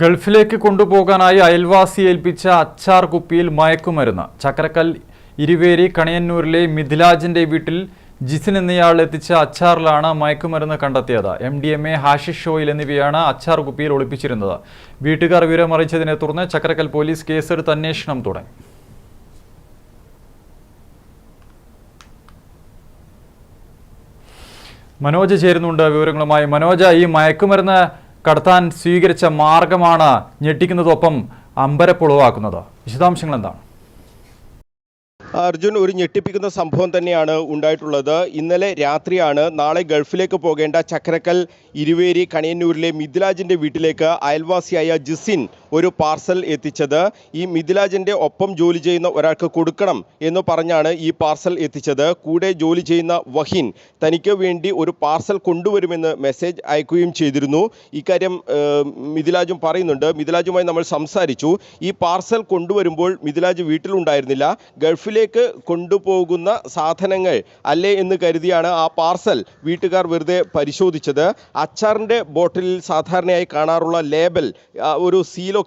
ഗൾഫിലേക്ക് കൊണ്ടുപോകാനായി അയൽവാസി ഏൽപ്പിച്ച അച്ചാർ കുപ്പിയിൽ മയക്കുമരുന്ന്. ചക്കരക്കൽ ഇരുവേരി കണിയന്നൂരിലെ മിഥിലാജിന്റെ വീട്ടിൽ ജിസിൻ എന്നയാൾ എത്തിച്ച അച്ചാറിലാണ് മയക്കുമരുന്ന് കണ്ടെത്തിയത്. MDMA, ഹാഷിഷ് ഓയിൽ എന്നിവയാണ് അച്ചാർ കുപ്പിയിൽ ഒളിപ്പിച്ചിരുന്നത്. വീട്ടുകാർ വിവരമറിയിച്ചതിനെ തുടർന്ന് ചക്കരക്കൽ പോലീസ് കേസെടുത്ത് അന്വേഷണം തുടങ്ങി. മനോജ് ചേരുന്നുണ്ട് വിവരങ്ങളുമായി. മനോജ്, ഈ മയക്കുമരുന്ന് കടത്താൻ സ്വീകരിച്ച മാർഗമാണ് ഞെട്ടിക്കുന്നതൊപ്പം അമ്പരപ്പുളവാക്കുന്നത്. വിശദാംശങ്ങൾ എന്താണ്? അർജുൻ, ഒരു ഞെട്ടിപ്പിക്കുന്ന സംഭവം തന്നെയാണ് ഉണ്ടായിട്ടുള്ളത്. ഇന്നലെ രാത്രിയാണ് നാളെ ഗൾഫിലേക്ക് പോകേണ്ട ചക്കരക്കൽ ഇരുവേരി കണിയന്നൂരിലെ മിഥിലാജിന്റെ വീട്ടിലേക്ക് അയൽവാസിയായ ജിസിൻ ഒരു പാർസൽ എത്തിച്ചത്. ഈ മിഥിലാജിന്റെ ഒപ്പം ജോലി ചെയ്യുന്ന ഒരാൾക്ക് കൊടുക്കണം എന്ന് പറഞ്ഞാണ് ഈ പാർസൽ എത്തിച്ചത്. കൂടെ ജോലി ചെയ്യുന്ന വഹീൻ തനിക്ക് വേണ്ടി ഒരു പാർസൽ കൊണ്ടുവരുമെന്ന് മെസ്സേജ് അയക്കുകയും ചെയ്തിരുന്നു. ഇക്കാര്യം മിഥിലാജും പറയുന്നുണ്ട്. മിഥിലാജുമായി നമ്മൾ സംസാരിച്ചു. ഈ പാർസൽ കൊണ്ടുവരുമ്പോൾ മിഥിലാജ് വീട്ടിലുണ്ടായിരുന്നില്ല. ഗൾഫിലേക്ക് കൊണ്ടുപോകുന്ന സാധനങ്ങൾ അല്ലേ എന്ന് കരുതിയാണ് ആ പാർസൽ വീട്ടുകാർ വെറുതെ പരിശോധിച്ചത്. അച്ചാറിൻ്റെ ബോട്ടിലിൽ സാധാരണയായി കാണാറുള്ള ലേബൽ, ഒരു സീലൊക്കെ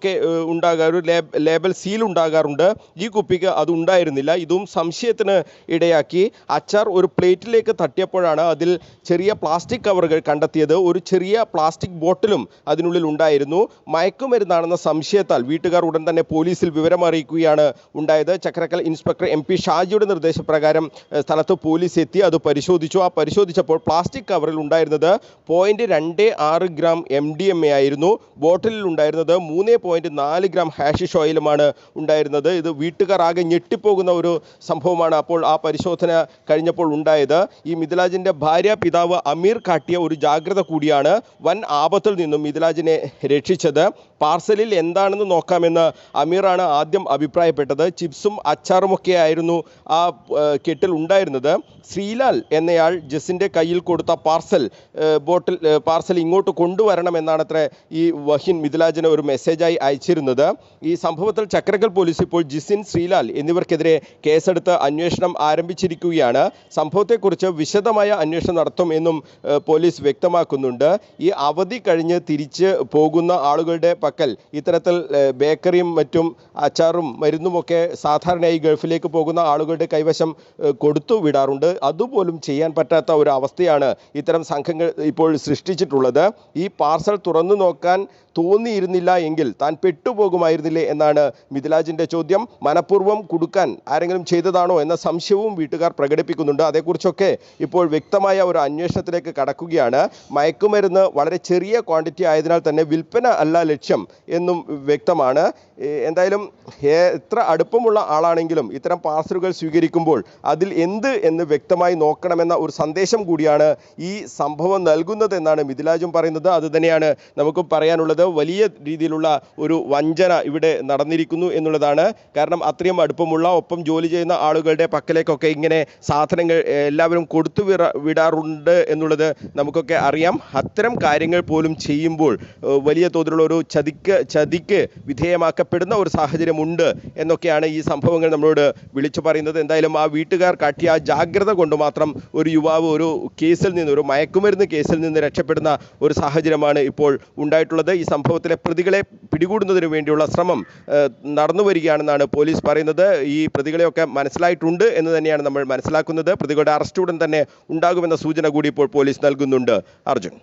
ഒരു ലേബൽ സീൽ ഉണ്ടാകാറുണ്ട്. ഈ കുപ്പിക്ക് അത് ഉണ്ടായിരുന്നില്ല. ഇതും സംശയത്തിന് ഇടയാക്കി. അച്ചാർ ഒരു പ്ലേറ്റിലേക്ക് തട്ടിയപ്പോഴാണ് അതിൽ ചെറിയ പ്ലാസ്റ്റിക് കവറുകൾ കണ്ടെത്തിയത്. ഒരു ചെറിയ പ്ലാസ്റ്റിക് ബോട്ടിലും അതിനുള്ളിൽ ഉണ്ടായിരുന്നു. മയക്കുമരുന്നാണെന്ന സംശയത്താൽ വീട്ടുകാർ ഉടൻ തന്നെ പോലീസിൽ വിവരമറിയിക്കുകയാണ് ഉണ്ടായത്. ചക്കരക്കൽ ഇൻസ്പെക്ടർ MP ഷാജിയുടെ നിർദ്ദേശപ്രകാരം സ്ഥലത്ത് പോലീസ് എത്തി അത് പരിശോധിച്ചു. ആ പരിശോധിച്ചപ്പോൾ പ്ലാസ്റ്റിക് കവറിൽ ഉണ്ടായിരുന്നത് 0.26 ഗ്രാം MDMA ആയിരുന്നു. ബോട്ടിലിൽ ഉണ്ടായിരുന്നത് 3.4 ഗ്രാം ഹാഷിഷ് ഓയിലുമാണ് ഉണ്ടായിരുന്നത്. ഇത് വീട്ടുകാർ ആകെ ഞെട്ടിപ്പോകുന്ന ഒരു സംഭവമാണ് അപ്പോൾ ആ പരിശോധന കഴിഞ്ഞപ്പോൾ ഉണ്ടായത്. ഈ മിഥിലാജിന്റെ ഭാര്യ പിതാവ് അമീർ കാട്ടിയ ഒരു ജാഗ്രത കൂടിയാണ് വൻ ആപത്തിൽ നിന്നും മിഥിലാജിനെ രക്ഷിച്ചത്. പാർസലിൽ എന്താണെന്ന് നോക്കാമെന്ന് അമീറാണ് ആദ്യം അഭിപ്രായപ്പെട്ടത്. ചിപ്സും അച്ചാറുമൊക്കെ ആയിരുന്നു ആ കെട്ടിൽ ഉണ്ടായിരുന്നത്. ശ്രീലാൽ എന്നയാൾ ജസിൻ്റെ കയ്യിൽ കൊടുത്ത പാർസൽ ഇങ്ങോട്ട് കൊണ്ടുവരണമെന്നാണത്രേ ഈ വഹീൻ മിഥിലാജിന് ഒരു മെസ്സേജായി അയച്ചിരുന്നത്. ഈ സംഭവത്തിൽ ചക്കരക്കൽ പോലീസ് ഇപ്പോൾ ജിസിൻ, ശ്രീലാൽ എന്നിവർക്കെതിരെ കേസെടുത്ത് അന്വേഷണം ആരംഭിച്ചിരിക്കുകയാണ്. സംഭവത്തെക്കുറിച്ച് വിശദമായ അന്വേഷണം നടത്തും എന്നും പോലീസ് വ്യക്തമാക്കുന്നുണ്ട്. ഈ അവധി കഴിഞ്ഞ് തിരിച്ച് പോകുന്ന ആളുകളുടെ പക്കൽ ഇത്തരത്തിൽ ബേക്കറിയും മറ്റും അച്ചാറും മരുന്നുമൊക്കെ സാധാരണയായി ഗൾഫിലേക്ക് പോകുന്ന ആളുകളുടെ കൈവശം കൊടുത്തു വിടാറുണ്ട്. അതുപോലും ചെയ്യാൻ പറ്റാത്ത ഒരു അവസ്ഥയാണ് ഇത്തരം സംഘങ്ങൾ ഇപ്പോൾ സൃഷ്ടിച്ചിട്ടുള്ളത്. ഈ പാർസൽ തുറന്നു നോക്കാൻ തോന്നിയിരുന്നില്ല എങ്കിൽ താൻ പെട്ടുപോകുമായിരുന്നില്ലേ എന്നാണ് മിഥിലാജിന്റെ ചോദ്യം. മനഃപൂർവ്വം കൊടുക്കാൻ ആരെങ്കിലും ചെയ്തതാണോ എന്ന സംശയവും വീട്ടുകാർ പ്രകടിപ്പിക്കുന്നുണ്ട്. അതേക്കുറിച്ചൊക്കെ ഇപ്പോൾ വ്യക്തമായ ഒരു അന്വേഷണത്തിലേക്ക് കടക്കുകയാണ്. മയക്കുമരുന്ന് വളരെ ചെറിയ ക്വാണ്ടിറ്റി ആയതിനാൽ തന്നെ വിൽപ്പന അല്ല ലക്ഷ്യം എന്നും വ്യക്തമാണ്. എന്തായാലും എത്ര അടുപ്പമുള്ള ആളാണെങ്കിലും ഇത്തരം പാർസലുകൾ സ്വീകരിക്കുമ്പോൾ അതിൽ എന്ത് എന്ന് വ്യക്തമായി നോക്കണമെന്ന ഒരു സന്ദേശം കൂടിയാണ് ഈ സംഭവം നൽകുന്നതെന്നാണ് മിഥിലാജും പറയുന്നത്. അത് തന്നെയാണ് നമുക്കും പറയാനുള്ളത്. വലിയ രീതിയിലുള്ള ഒരു വഞ്ചന ഇവിടെ നടന്നിരിക്കുന്നു എന്നുള്ളതാണ്. കാരണം അത്രയും അടുപ്പമുള്ള ഒപ്പം ജോലി ചെയ്യുന്ന ആളുകളുടെ പക്കലേക്കൊക്കെ ഇങ്ങനെ സാധനങ്ങൾ എല്ലാവരും കൊടുത്തു വിടാറുണ്ട് എന്നുള്ളത് നമുക്കൊക്കെ അറിയാം. അത്തരം കാര്യങ്ങൾ പോലും ചെയ്യുമ്പോൾ വലിയ തോതിലുള്ള ഒരു ചതിക്ക് വിധേയമാക്കപ്പെടുന്ന ഒരു സാഹചര്യമുണ്ട് എന്നൊക്കെയാണ് ഈ സംഭവങ്ങൾ നമ്മളോട് വിളിച്ചു പറയുന്നത്. എന്തായാലും ആ വീട്ടുകാർ കാട്ടിയ ജാഗ്രത കൊണ്ട് മാത്രം ഒരു യുവാവ് ഒരു മയക്കുമരുന്ന് കേസിൽ നിന്ന് രക്ഷപ്പെടുന്ന ഒരു സാഹചര്യമാണ് ഇപ്പോൾ ഉണ്ടായിട്ടുള്ളത്. ഈ സംഭവത്തിലെ പ്രതികളെ പിടികൂടുന്നതിന് വേണ്ടിയുള്ള ശ്രമം നടന്നു വരികയാണെന്നാണ് പോലീസ് പറയുന്നത്. ഈ പ്രതികളെയൊക്കെ മനസ്സിലായിട്ടുണ്ട് എന്ന് തന്നെയാണ് നമ്മൾ മനസ്സിലാക്കുന്നത്. പ്രതികളുടെ അറസ്റ്റ് ഉടൻ തന്നെ ഉണ്ടാകുമെന്ന സൂചന കൂടി ഇപ്പോൾ പോലീസ് നൽകുന്നുണ്ട്. അർജുൻ.